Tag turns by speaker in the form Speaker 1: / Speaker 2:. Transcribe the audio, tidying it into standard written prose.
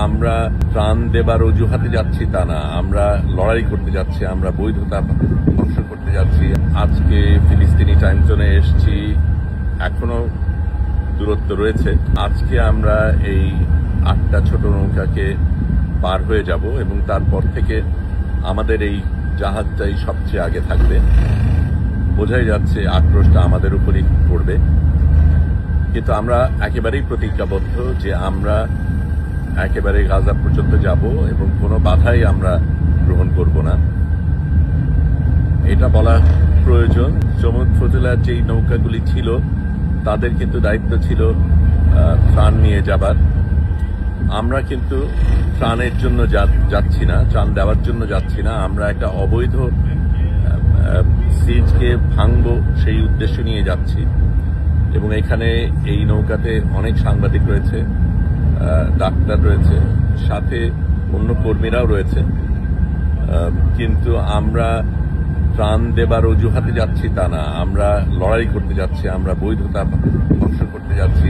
Speaker 1: আমরা ত্রাণ দেবার অজুহাতে যাচ্ছি তা না, আমরা লড়াই করতে যাচ্ছি, আমরা বৈধতা ধ্বংস করতে যাচ্ছি। আজকে ফিলিস্তিনি টাইম জোনে এসেছি, এখনো দূরত্ব রয়েছে। আজকে আমরা এই 8টা ছোট নৌকাকে পার হয়ে যাব এবং তারপর থেকে আমাদের এই জাহাজটাই সবচেয়ে আগে থাকবে। বোঝাই যাচ্ছে আক্রোশটা আমাদের উপরই পড়বে, কিন্তু আমরা একেবারেই প্রতিজ্ঞাবদ্ধ যে আমরা একেবারে গাজা পর্যন্ত যাব এবং কোনো বাধাই আমরা গ্রহণ করব না। এটা বলা প্রয়োজন। যমুনা ফজিলার যেই নৌকাগুলি ছিল তাদের কিন্তু দায়িত্ব ছিল ত্রাণ নিয়ে যাবার। আমরা কিন্তু ত্রাণের জন্য যাচ্ছি না, ত্রাণ দেওয়ার জন্য যাচ্ছি না। আমরা একটা অবৈধ সিজকে ভাঙব সেই উদ্দেশ্য নিয়ে যাচ্ছি। এবং এখানে এই নৌকাতে অনেক সাংবাদিক রয়েছে, ডাক্তার রয়েছে, সাথে অন্য কর্মীরাও রয়েছে। কিন্তু আমরা ত্রাণ দেবার অজুহাতে যাচ্ছি তা না, আমরা লড়াই করতে যাচ্ছি, আমরা বৈধতা ধ্বংস করতে যাচ্ছি।